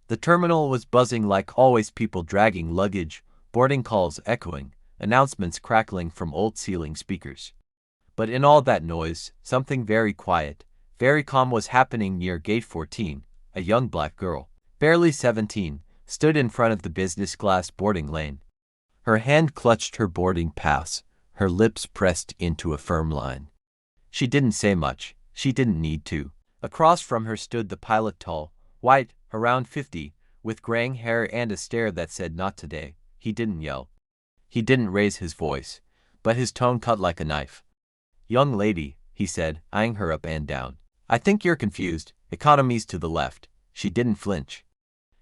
The terminal was buzzing like always, people dragging luggage, boarding calls echoing, announcements crackling from old ceiling speakers. But in all that noise, something very quiet, very calm was happening near Gate 14. A young black girl, barely 17, stood in front of the business class boarding lane. Her hand clutched her boarding pass, her lips pressed into a firm line. She didn't say much, she didn't need to. Across from her stood the pilot, tall, white, around 50, with graying hair and a stare that said not today. He didn't yell. He didn't raise his voice, but his tone cut like a knife. "Young lady," he said, eyeing her up and down. "I think you're confused. Economy's to the left." She didn't flinch.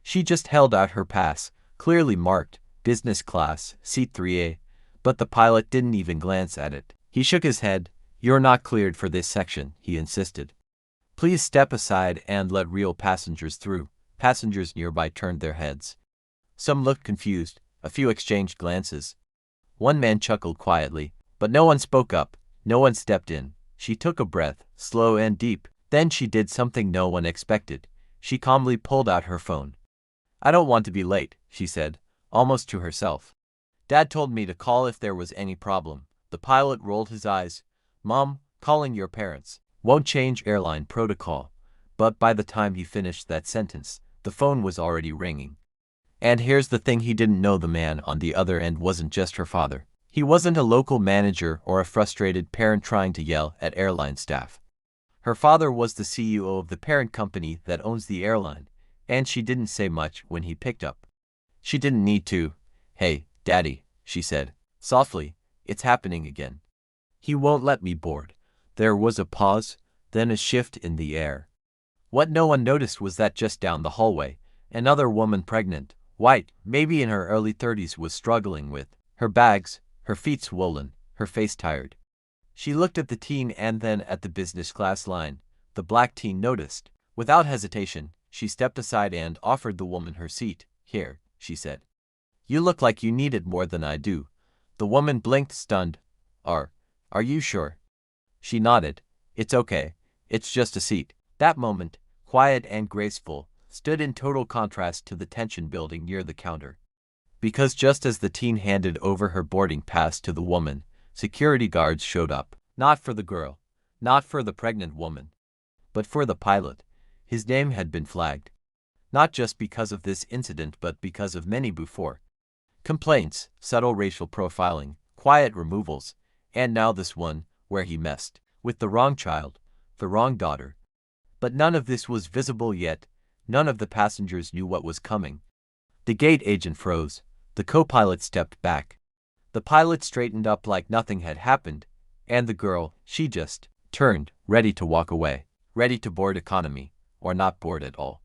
She just held out her pass, clearly marked, business class, seat 3A, but the pilot didn't even glance at it. He shook his head. "You're not cleared for this section," he insisted. "Please step aside and let real passengers through." Passengers nearby turned their heads. Some looked confused, a few exchanged glances. One man chuckled quietly, but no one spoke up, no one stepped in. She took a breath, slow and deep, then she did something no one expected. She calmly pulled out her phone. "I don't want to be late," she said, almost to herself. "Dad told me to call if there was any problem." The pilot rolled his eyes. "Mom, calling your parents won't change airline protocol." But by the time he finished that sentence, the phone was already ringing. And here's the thing, he didn't know the man on the other end wasn't just her father. He wasn't a local manager or a frustrated parent trying to yell at airline staff. Her father was the CEO of the parent company that owns the airline, and she didn't say much when he picked up. She didn't need to. "Hey, Daddy," she said, softly, "it's happening again. He won't let me board." There was a pause, then a shift in the air. What no one noticed was that just down the hallway, another woman, pregnant, white, maybe in her early 30s, was struggling with her bags, her feet swollen, her face tired. She looked at the teen and then at the business class line. The black teen noticed. Without hesitation, she stepped aside and offered the woman her seat. "Here," she said. "You look like you need it more than I do." The woman blinked, stunned. Are you sure?" She nodded. "It's okay. It's just a seat." That moment, quiet and graceful, stood in total contrast to the tension building near the counter. Because just as the teen handed over her boarding pass to the woman, security guards showed up. Not for the girl, not for the pregnant woman, but for the pilot. His name had been flagged. Not just because of this incident, but because of many before. Complaints, subtle racial profiling, quiet removals, and now this one, where he messed with the wrong child, the wrong daughter. But none of this was visible yet. None of the passengers knew what was coming. The gate agent froze. The co-pilot stepped back. The pilot straightened up like nothing had happened. And the girl, she just turned, ready to walk away, ready to board economy, or not board at all.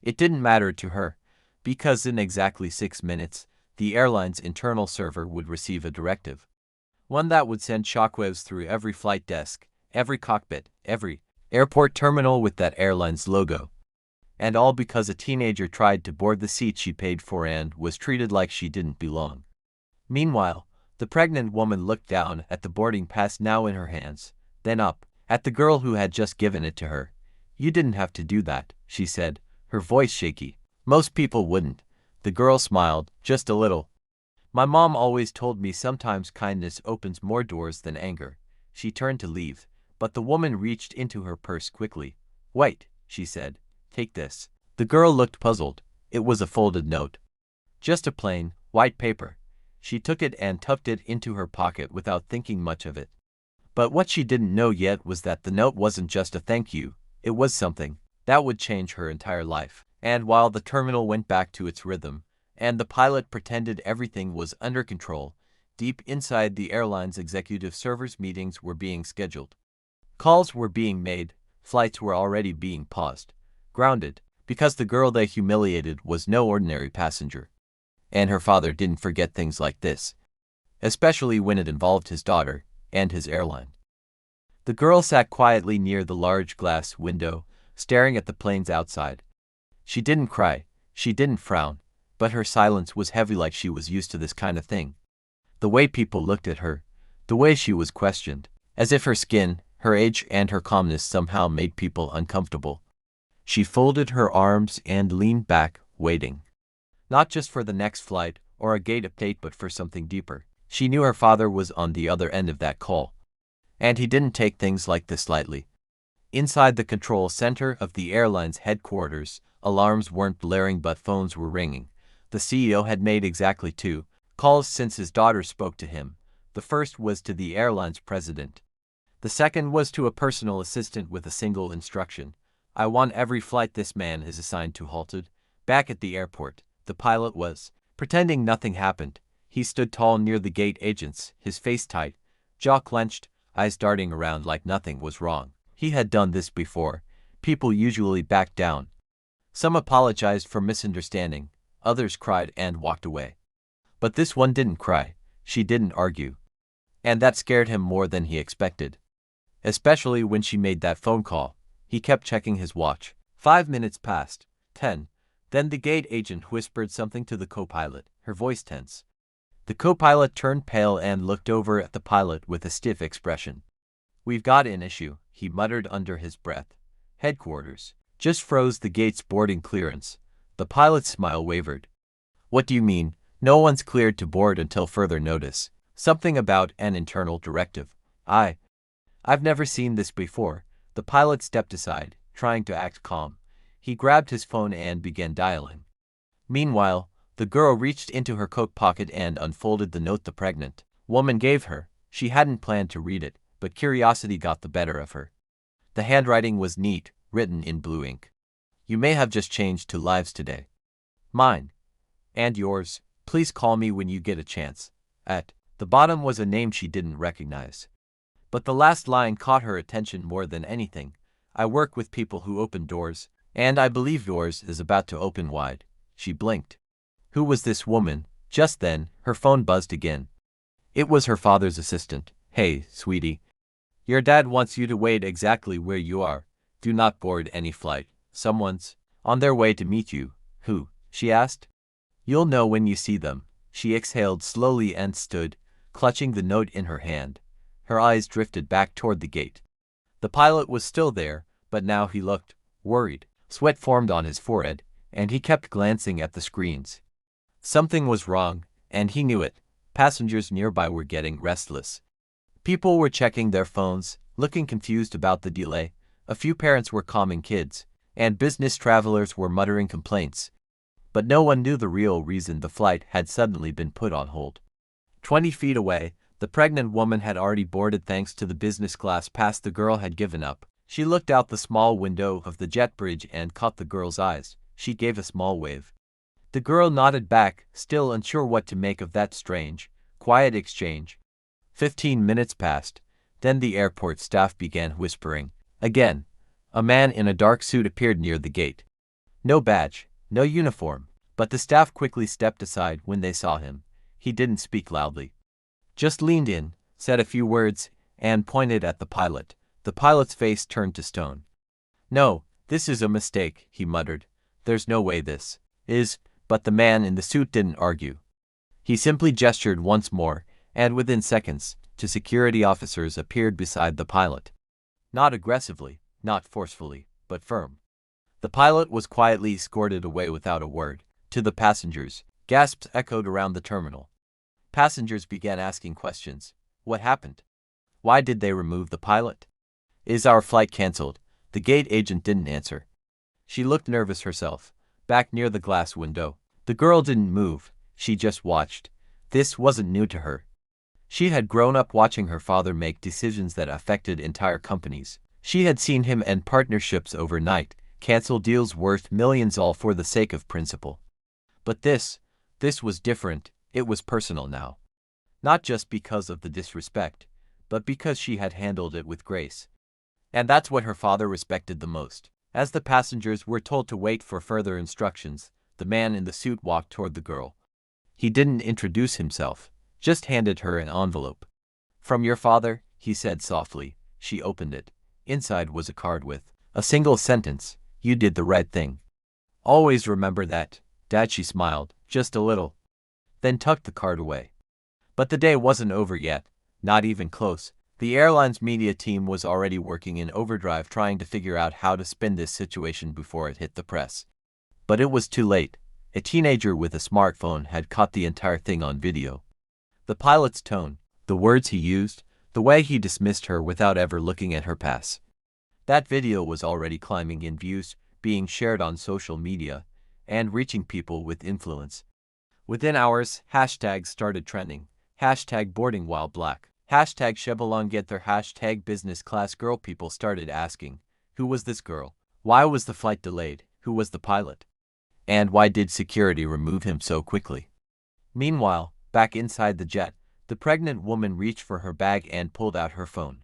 It didn't matter to her, because in exactly 6 minutes, the airline's internal server would receive a directive. One that would send shockwaves through every flight desk, every cockpit, every airport terminal with that airline's logo. And all because a teenager tried to board the seat she paid for and was treated like she didn't belong. Meanwhile, the pregnant woman looked down at the boarding pass now in her hands, then up at the girl who had just given it to her. "You didn't have to do that," she said, her voice shaky. "Most people wouldn't." The girl smiled, just a little. "My mom always told me sometimes kindness opens more doors than anger." She turned to leave, but the woman reached into her purse quickly. "Wait," she said. "Take this." The girl looked puzzled. It was a folded note. Just a plain, white paper. She took it and tucked it into her pocket without thinking much of it. But what she didn't know yet was that the note wasn't just a thank you. It was something that would change her entire life. And while the terminal went back to its rhythm, and the pilot pretended everything was under control, deep inside the airline's executive servers meetings were being scheduled. Calls were being made, flights were already being paused, grounded, because the girl they humiliated was no ordinary passenger. And her father didn't forget things like this, especially when it involved his daughter and his airline. The girl sat quietly near the large glass window, staring at the planes outside. She didn't cry, she didn't frown, but her silence was heavy, like she was used to this kind of thing. The way people looked at her, the way she was questioned, as if her skin, her age, and her calmness somehow made people uncomfortable. She folded her arms and leaned back, waiting. Not just for the next flight or a gate update, but for something deeper. She knew her father was on the other end of that call. And he didn't take things like this lightly. Inside the control center of the airline's headquarters, alarms weren't blaring but phones were ringing. The CEO had made exactly 2 calls since his daughter spoke to him. The first was to the airline's president. The second was to a personal assistant with a single instruction. I want every flight this man is assigned to halted. Back at the airport, the pilot was pretending nothing happened. He stood tall near the gate agents, his face tight, jaw clenched, eyes darting around like nothing was wrong. He had done this before. People usually backed down. Some apologized for misunderstanding, others cried and walked away. But this one didn't cry, she didn't argue. And that scared him more than he expected. Especially when she made that phone call. He kept checking his watch. 5 minutes passed, 10. Then the gate agent whispered something to the co-pilot, her voice tense. The co-pilot turned pale and looked over at the pilot with a stiff expression. We've got an issue, he muttered under his breath. Headquarters just froze the gate's boarding clearance. The pilot's smile wavered. What do you mean? No one's cleared to board until further notice. Something about an internal directive. I've never seen this before. The pilot stepped aside, trying to act calm. He grabbed his phone and began dialing. Meanwhile, the girl reached into her coat pocket and unfolded the note the pregnant woman gave her. She hadn't planned to read it, but curiosity got the better of her. The handwriting was neat, written in blue ink. You may have just changed 2 lives today. Mine. And yours. Please call me when you get a chance. At the bottom was a name she didn't recognize. But the last line caught her attention more than anything. I work with people who open doors, and I believe yours is about to open wide. She blinked. Who was this woman? Just then, her phone buzzed again. It was her father's assistant. Hey, sweetie. Your dad wants you to wait exactly where you are. Do not board any flight. Someone's on their way to meet you. Who? She asked. You'll know when you see them. She exhaled slowly and stood, clutching the note in her hand. Her eyes drifted back toward the gate. The pilot was still there, but now he looked worried. Sweat formed on his forehead, and he kept glancing at the screens. Something was wrong, and he knew it. Passengers nearby were getting restless. People were checking their phones, looking confused about the delay. A few parents were calming kids, and business travelers were muttering complaints. But no one knew the real reason the flight had suddenly been put on hold. 20 feet away, the pregnant woman had already boarded thanks to the business class pass the girl had given up. She looked out the small window of the jet bridge and caught the girl's eyes. She gave a small wave. The girl nodded back, still unsure what to make of that strange, quiet exchange. 15 minutes passed. Then the airport staff began whispering. Again, a man in a dark suit appeared near the gate. No badge, no uniform, but the staff quickly stepped aside when they saw him. He didn't speak loudly. Just leaned in, said a few words, and pointed at the pilot. The pilot's face turned to stone. No, this is a mistake, he muttered. There's no way this is, but the man in the suit didn't argue. He simply gestured once more, and within seconds, 2 security officers appeared beside the pilot. Not aggressively, not forcefully, but firm. The pilot was quietly escorted away without a word. To the passengers, gasps echoed around the terminal. Passengers began asking questions. What happened? Why did they remove the pilot? Is our flight cancelled? The gate agent didn't answer. She looked nervous herself, back near the glass window. The girl didn't move, she just watched. This wasn't new to her. She had grown up watching her father make decisions that affected entire companies. She had seen him end partnerships overnight, cancel deals worth millions all for the sake of principle. But this was different. It was personal now. Not just because of the disrespect, but because she had handled it with grace. And that's what her father respected the most. As the passengers were told to wait for further instructions, the man in the suit walked toward the girl. He didn't introduce himself, just handed her an envelope. From your father, he said softly. She opened it. Inside was a card with a single sentence. You did the right thing. Always remember that, Dad. She smiled, just a little, then tucked the card away. But the day wasn't over yet, not even close. The airline's media team was already working in overdrive trying to figure out how to spin this situation before it hit the press. But it was too late. A teenager with a smartphone had caught the entire thing on video. The pilot's tone, the words he used, the way he dismissed her without ever looking at her pass. That video was already climbing in views, being shared on social media, and reaching people with influence. Within hours, hashtags started trending. Hashtag boarding while black. Hashtag Chevalon get their hashtag business class girl. People started asking, who was this girl? Why was the flight delayed? Who was the pilot? And why did security remove him so quickly? Meanwhile, back inside the jet, the pregnant woman reached for her bag and pulled out her phone.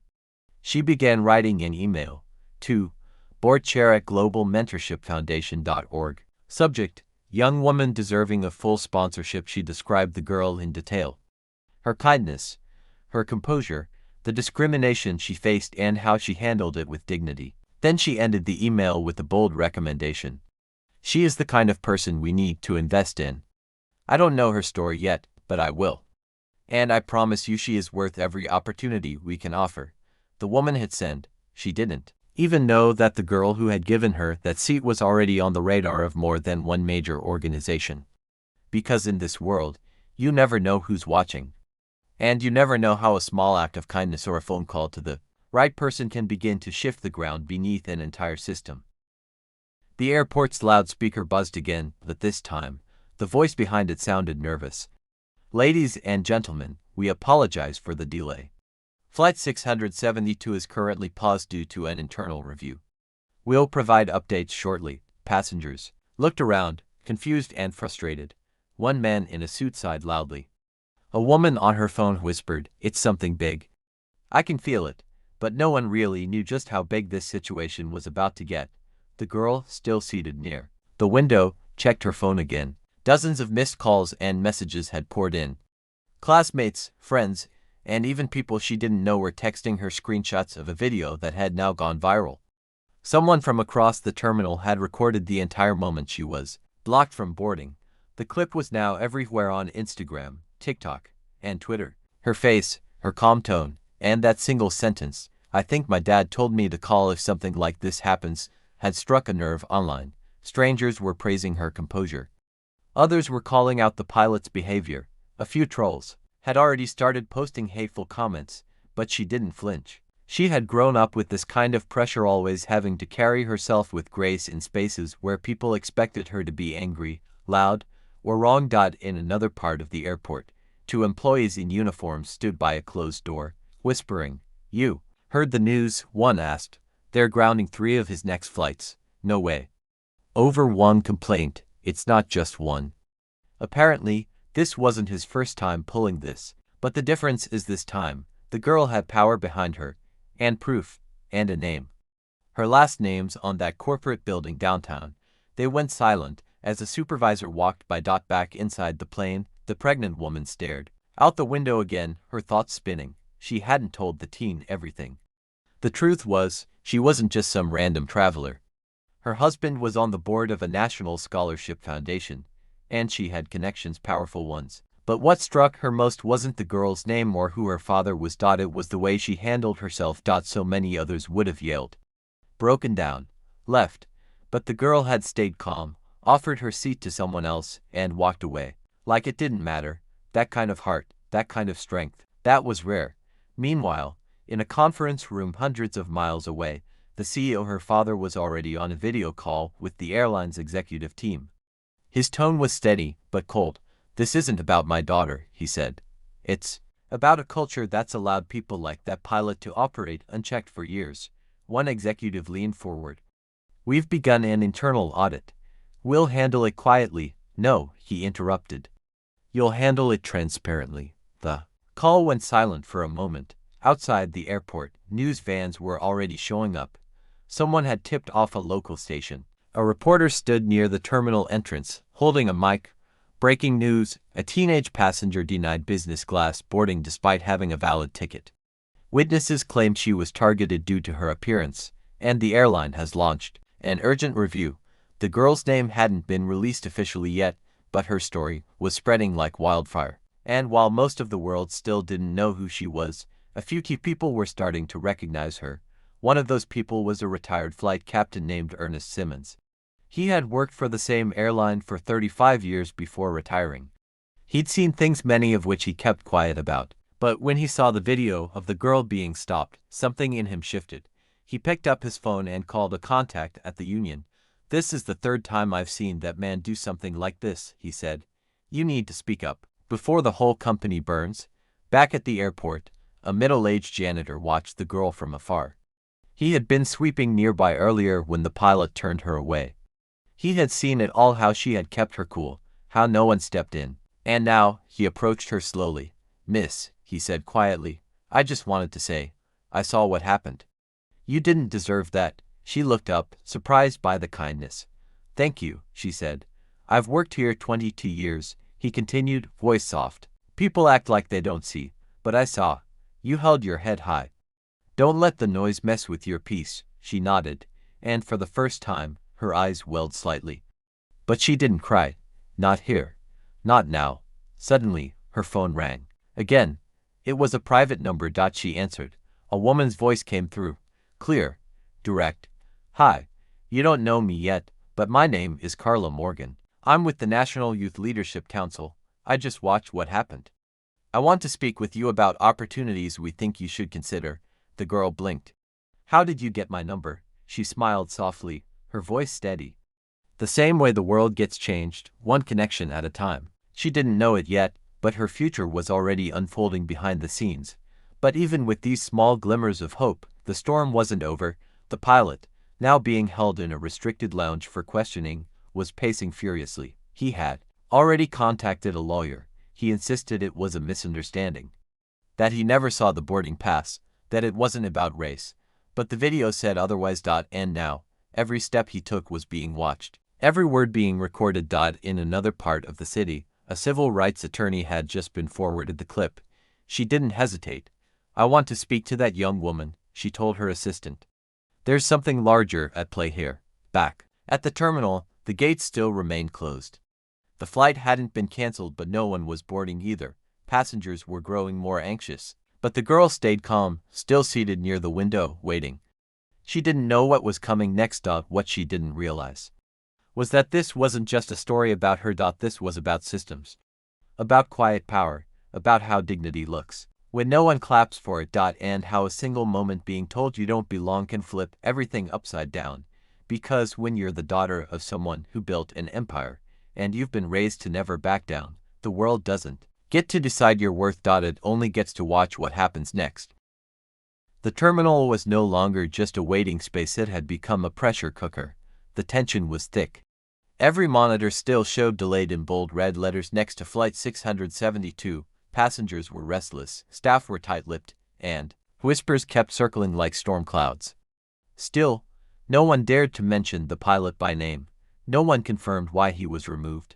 She began writing an email to board chair at globalmentorshipfoundation.org. Subject, young woman deserving of full sponsorship. She described the girl in detail. Her kindness, her composure, the discrimination she faced and how she handled it with dignity. Then she ended the email with a bold recommendation. She is the kind of person we need to invest in. I don't know her story yet, but I will. And I promise you she is worth every opportunity we can offer. The woman had said, she didn't even know that the girl who had given her that seat was already on the radar of more than one major organization. Because in this world, you never know who's watching. And you never know how a small act of kindness or a phone call to the right person can begin to shift the ground beneath an entire system. The airport's loudspeaker buzzed again, but this time, the voice behind it sounded nervous. Ladies and gentlemen, we apologize for the delay. Flight 672 is currently paused due to an internal review. We'll provide updates shortly. Passengers looked around, confused and frustrated. One man in a suit sighed loudly. A woman on her phone whispered, "It's something big." I can feel it, but no one really knew just how big this situation was about to get. The girl, still seated near the window, checked her phone again. Dozens of missed calls and messages had poured in. Classmates, friends, and even people she didn't know were texting her screenshots of a video that had now gone viral. Someone from across the terminal had recorded the entire moment she was blocked from boarding. The clip was now everywhere on Instagram, TikTok, and Twitter. Her face, her calm tone, and that single sentence, "I think my dad told me to call if something like this happens," had struck a nerve online. Strangers were praising her composure. Others were calling out the pilot's behavior. A few trolls had already started posting hateful comments, but she didn't flinch. She had grown up with this kind of pressure, always having to carry herself with grace in spaces where people expected her to be angry, loud, or wrong. In another part of the airport, two employees in uniform stood by a closed door, whispering. "You heard the news?" one asked. "They're grounding 3 of his next flights." "No way." Over one complaint. It's not just one. Apparently, this wasn't his first time pulling this, but the difference is this time, the girl had power behind her, and proof, and a name. Her last name's on that corporate building downtown. They went silent as the supervisor walked by. Back inside the plane, the pregnant woman stared out the window again, her thoughts spinning. She hadn't told the teen everything. The truth was, she wasn't just some random traveler. Her husband was on the board of a national scholarship foundation, and she had connections, powerful ones. But what struck her most wasn't the girl's name or who her father was. It was the way she handled herself. So many others would have yelled, broken down, left, but the girl had stayed calm, offered her seat to someone else, and walked away. Like it didn't matter. That kind of heart, that kind of strength, that was rare. Meanwhile, in a conference room hundreds of miles away, the CEO, her father, was already on a video call with the airline's executive team. His tone was steady, but cold. "This isn't about my daughter," he said. "It's about a culture that's allowed people like that pilot to operate unchecked for years." One executive leaned forward. "We've begun an internal audit. We'll handle it quietly." "No," he interrupted. "You'll handle it transparently." The call went silent for a moment. Outside the airport, news vans were already showing up. Someone had tipped off a local station. A reporter stood near the terminal entrance, holding a mic. "Breaking news, a teenage passenger denied business class boarding despite having a valid ticket. Witnesses claim she was targeted due to her appearance, and the airline has launched an urgent review." The girl's name hadn't been released officially yet, but her story was spreading like wildfire. And while most of the world still didn't know who she was, a few key people were starting to recognize her. One of those people was a retired flight captain named Ernest Simmons. He had worked for the same airline for 35 years before retiring. He'd seen things many of which he kept quiet about. But when he saw the video of the girl being stopped, something in him shifted. He picked up his phone and called a contact at the union. "This is the third time I've seen that man do something like this," he said. "You need to speak up before the whole company burns." Back at the airport, a middle-aged janitor watched the girl from afar. He had been sweeping nearby earlier when the pilot turned her away. He had seen it all, how she had kept her cool, how no one stepped in. And now, he approached her slowly. "Miss," he said quietly, "I just wanted to say, I saw what happened. You didn't deserve that." She looked up, surprised by the kindness. "Thank you," she said. "I've worked here 22 years, he continued, voice soft. "People act like they don't see, but I saw. You held your head high. Don't let the noise mess with your peace." She nodded, and for the first time, her eyes welled slightly. But she didn't cry. Not here. Not now. Suddenly, her phone rang. Again. It was a private number. She answered. A woman's voice came through. Clear. Direct. "Hi. You don't know me yet, but my name is Carla Morgan. I'm with the National Youth Leadership Council. I just watched what happened. I want to speak with you about opportunities we think you should consider." The girl blinked. "How did you get my number?" She smiled softly, her voice steady. "The same way the world gets changed, one connection at a time." She didn't know it yet, but her future was already unfolding behind the scenes. But even with these small glimmers of hope, the storm wasn't over. The pilot, now being held in a restricted lounge for questioning, was pacing furiously. He had already contacted a lawyer. He insisted it was a misunderstanding, that he never saw the boarding pass, that it wasn't about race. But the video said otherwise. And now, every step he took was being watched, every word being recorded. In another part of the city, a civil rights attorney had just been forwarded the clip. She didn't hesitate. "I want to speak to that young woman," she told her assistant. "There's something larger at play here." Back at the terminal, the gates still remained closed. The flight hadn't been canceled, but no one was boarding either. Passengers were growing more anxious. But the girl stayed calm, still seated near the window, waiting. She didn't know what was coming next. What she didn't realize was that this wasn't just a story about her. This was about systems. About quiet power. About how dignity looks when no one claps for it. And how a single moment being told you don't belong can flip everything upside down. Because when you're the daughter of someone who built an empire, and you've been raised to never back down, the world doesn't get to decide your worth. It only gets to watch what happens next. The terminal was no longer just a waiting space, it had become a pressure cooker. The tension was thick. Every monitor still showed delayed in bold red letters next to Flight 672. Passengers were restless, staff were tight-lipped, and whispers kept circling like storm clouds. Still, no one dared to mention the pilot by name. No one confirmed why he was removed.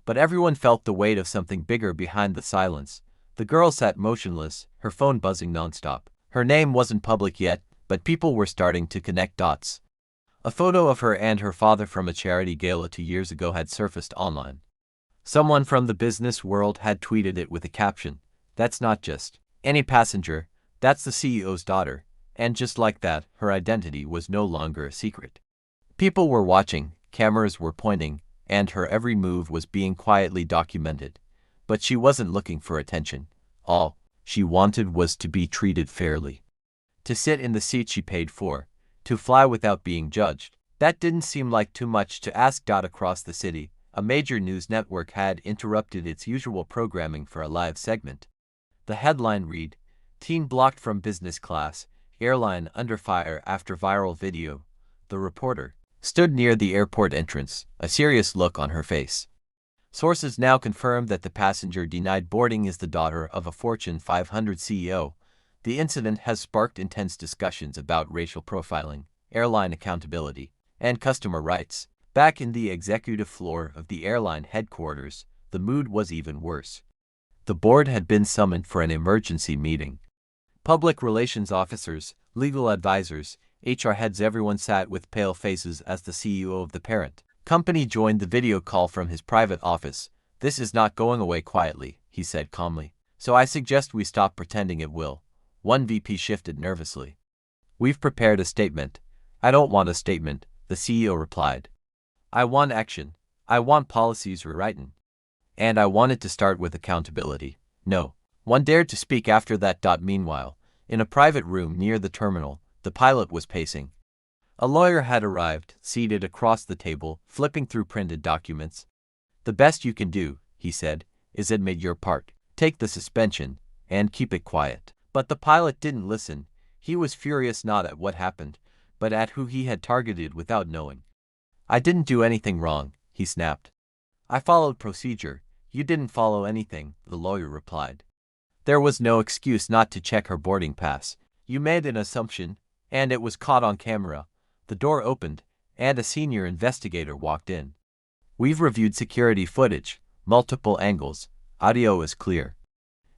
But everyone felt the weight of something bigger behind the silence. The girl sat motionless, her phone buzzing nonstop. Her name wasn't public yet, but people were starting to connect dots. A photo of her and her father from a charity gala 2 years ago had surfaced online. Someone from the business world had tweeted it with a caption, "That's not just any passenger, that's the CEO's daughter." And just like that, her identity was no longer a secret. People were watching, cameras were pointing, and her every move was being quietly documented. But she wasn't looking for attention. All she wanted was to be treated fairly. To sit in the seat she paid for. To fly without being judged. That didn't seem like too much to ask. Across the city, a major news network had interrupted its usual programming for a live segment. The headline read, "Teen blocked from business class, airline under fire after viral video." The reporter stood near the airport entrance, a serious look on her face. Sources now confirmed that the passenger denied boarding is the daughter of a Fortune 500 CEO. The incident has sparked intense discussions about racial profiling, airline accountability, and customer rights. Back in the executive floor of the airline headquarters, the mood was even worse. The board had been summoned for an emergency meeting. Public relations officers, legal advisors, HR heads, everyone sat with pale faces as the CEO of the parent company joined the video call from his private office. "This is not going away quietly," he said calmly. "So I suggest we stop pretending it will." One VP shifted nervously. "We've prepared a statement." "I don't want a statement," the CEO replied. I want action. I want policies rewritten. And I wanted to start with accountability. No one dared to speak after that. Meanwhile, in a private room near the terminal, the pilot was pacing. A lawyer had arrived, seated across the table, flipping through printed documents. The best you can do, he said, is admit your part, take the suspension, and keep it quiet. But the pilot didn't listen. He was furious not at what happened, but at who he had targeted without knowing. I didn't do anything wrong, he snapped. I followed procedure. You didn't follow anything, the lawyer replied. There was no excuse not to check her boarding pass. You made an assumption, and it was caught on camera. The door opened, and a senior investigator walked in. We've reviewed security footage, multiple angles, audio is clear.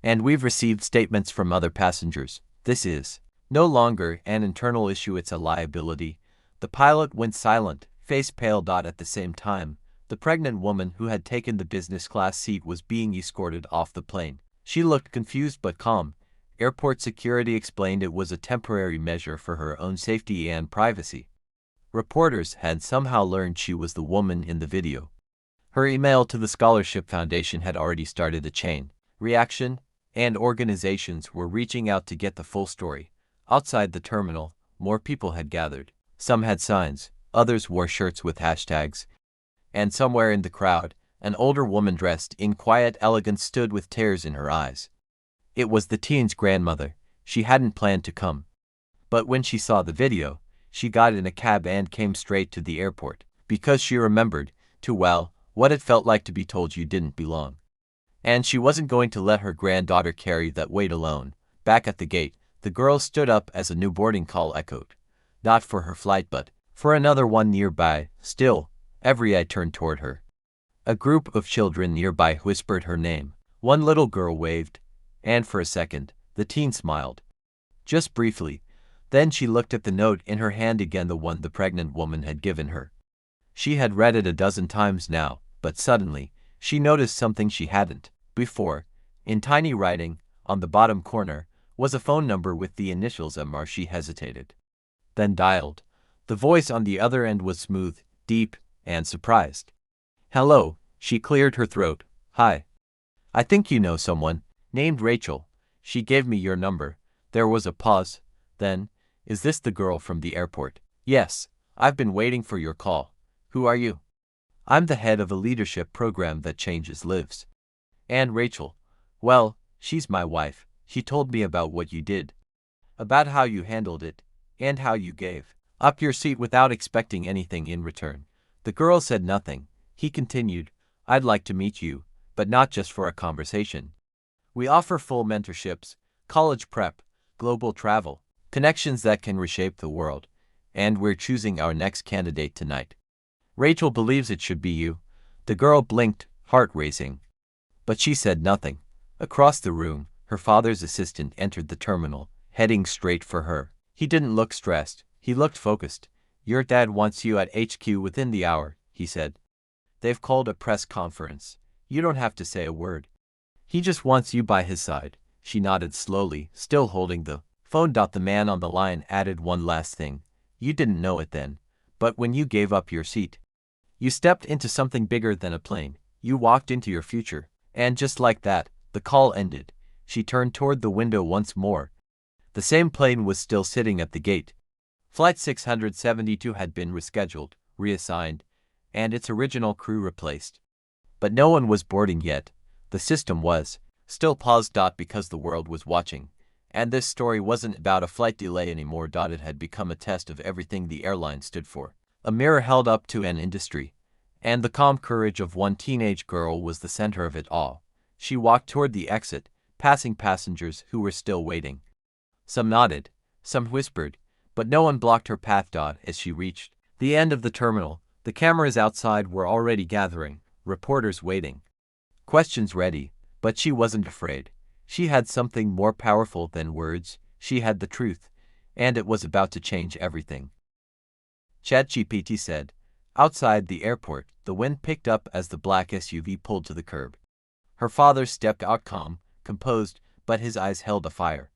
And we've received statements from other passengers. This is no longer an internal issue, it's a liability. The pilot went silent, face pale. At the same time, the pregnant woman who had taken the business class seat was being escorted off the plane. She looked confused but calm. Airport security explained it was a temporary measure for her own safety and privacy. Reporters had somehow learned she was the woman in the video. Her email to the Scholarship Foundation had already started a chain reaction, and organizations were reaching out to get the full story. Outside the terminal, more people had gathered. Some had signs, others wore shirts with hashtags. And somewhere in the crowd, an older woman dressed in quiet elegance stood with tears in her eyes. It was the teen's grandmother. She hadn't planned to come. But when she saw the video, she got in a cab and came straight to the airport, because she remembered, too well, what it felt like to be told you didn't belong. And she wasn't going to let her granddaughter carry that weight alone. Back at the gate, the girl stood up as a new boarding call echoed. Not for her flight but for another one nearby. Still, every eye turned toward her. A group of children nearby whispered her name. One little girl waved, and for a second, the teen smiled. Just briefly. Then she looked at the note in her hand again, the one the pregnant woman had given her. She had read it a dozen times now, but suddenly, she noticed something she hadn't before. In tiny writing, on the bottom corner, was a phone number with the initials MR. She hesitated, then dialed. The voice on the other end was smooth, deep, and surprised. Hello, she cleared her throat. Hi. I think you know someone named Rachel. She gave me your number. There was a pause. Then, is this the girl from the airport? Yes, I've been waiting for your call. Who are you? I'm the head of a leadership program that changes lives. And Rachel? Well, she's my wife. She told me about what you did. About how you handled it, and how you gave up your seat without expecting anything in return. The girl said nothing. He continued, I'd like to meet you, but not just for a conversation. We offer full mentorships, college prep, global travel, connections that can reshape the world, and we're choosing our next candidate tonight. Rachel believes it should be you. The girl blinked, heart racing. But she said nothing. Across the room, her father's assistant entered the terminal, heading straight for her. He didn't look stressed. He looked focused. Your dad wants you at HQ within the hour, he said. They've called a press conference. You don't have to say a word. He just wants you by his side. She nodded slowly, still holding the phone. The man on the line added one last thing. You didn't know it then, but when you gave up your seat, you stepped into something bigger than a plane. You walked into your future. And just like that, the call ended. She turned toward the window once more. The same plane was still sitting at the gate. Flight 672 had been rescheduled, reassigned, and its original crew replaced. But no one was boarding yet. The system was still paused. Because the world was watching. And this story wasn't about a flight delay anymore. It had become a test of everything the airline stood for. A mirror held up to an industry. And the calm courage of one teenage girl was the center of it all. She walked toward the exit, passing passengers who were still waiting. Some nodded, some whispered, but no one blocked her path. As she reached the end of the terminal, the cameras outside were already gathering, reporters waiting, questions ready, but she wasn't afraid. She had something more powerful than words. She had the truth, and it was about to change everything. ChatGPT said. Outside the airport, the wind picked up as the black SUV pulled to the curb. Her father stepped out calm, composed, but his eyes held a fire.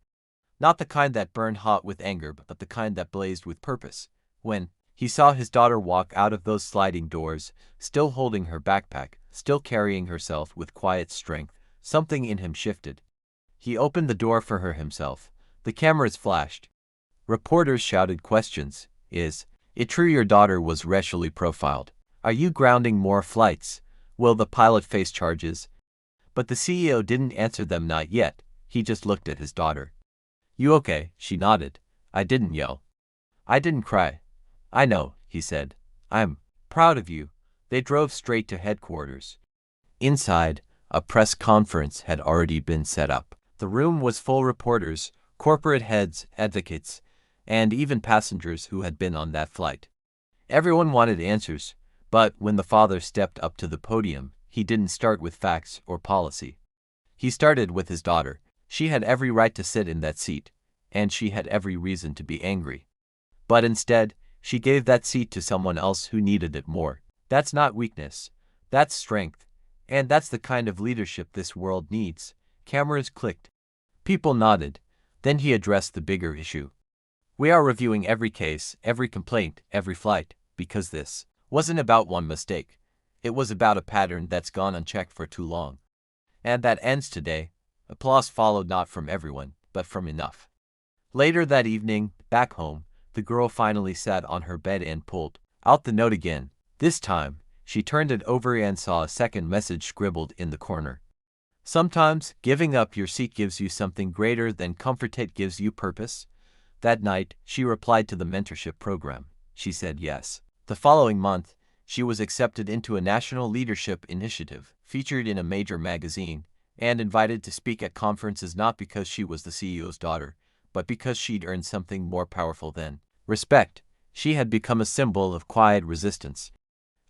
Not the kind that burned hot with anger, but the kind that blazed with purpose. When He saw his daughter walk out of those sliding doors, still holding her backpack, still carrying herself with quiet strength. Something in him shifted. He opened the door for her himself. The cameras flashed. Reporters shouted questions. Is it true your daughter was racially profiled? Are you grounding more flights? Will the pilot face charges? But the CEO didn't answer them, not yet. He just looked at his daughter. You okay? She nodded. I didn't yell. I didn't cry. I know, he said. I'm proud of you. They drove straight to headquarters. Inside, a press conference had already been set up. The room was full of reporters, corporate heads, advocates, and even passengers who had been on that flight. Everyone wanted answers, but when the father stepped up to the podium, he didn't start with facts or policy. He started with his daughter. She had every right to sit in that seat, and she had every reason to be angry. But instead, she gave that seat to someone else who needed it more. That's not weakness. That's strength. And that's the kind of leadership this world needs. Cameras clicked. People nodded. Then he addressed the bigger issue. We are reviewing every case, every complaint, every flight, because this wasn't about one mistake. It was about a pattern that's gone unchecked for too long. And that ends today. Applause followed, not from everyone, but from enough. Later that evening, back home, the girl finally sat on her bed and pulled out the note again. This time, she turned it over and saw a second message scribbled in the corner. Sometimes, giving up your seat gives you something greater than comfort. It gives you purpose. That night, she replied to the mentorship program. She said yes. The following month, she was accepted into a national leadership initiative, featured in a major magazine, and invited to speak at conferences, not because she was the CEO's daughter, but because she'd earned something more powerful than respect. She had become a symbol of quiet resistance,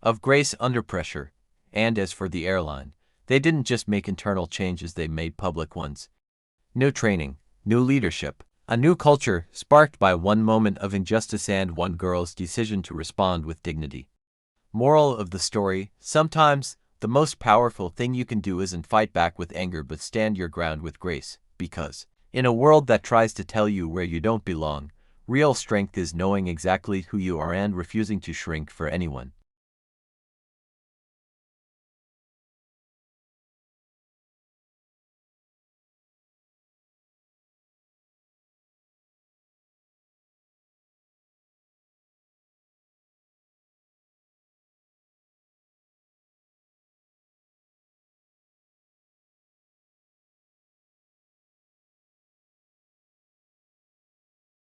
of grace under pressure. And as for the airline, they didn't just make internal changes, they made public ones. New training, new leadership, a new culture sparked by one moment of injustice and one girl's decision to respond with dignity. Moral of the story: sometimes the most powerful thing you can do isn't fight back with anger, but stand your ground with grace. Because in a world that tries to tell you where you don't belong, real strength is knowing exactly who you are and refusing to shrink for anyone.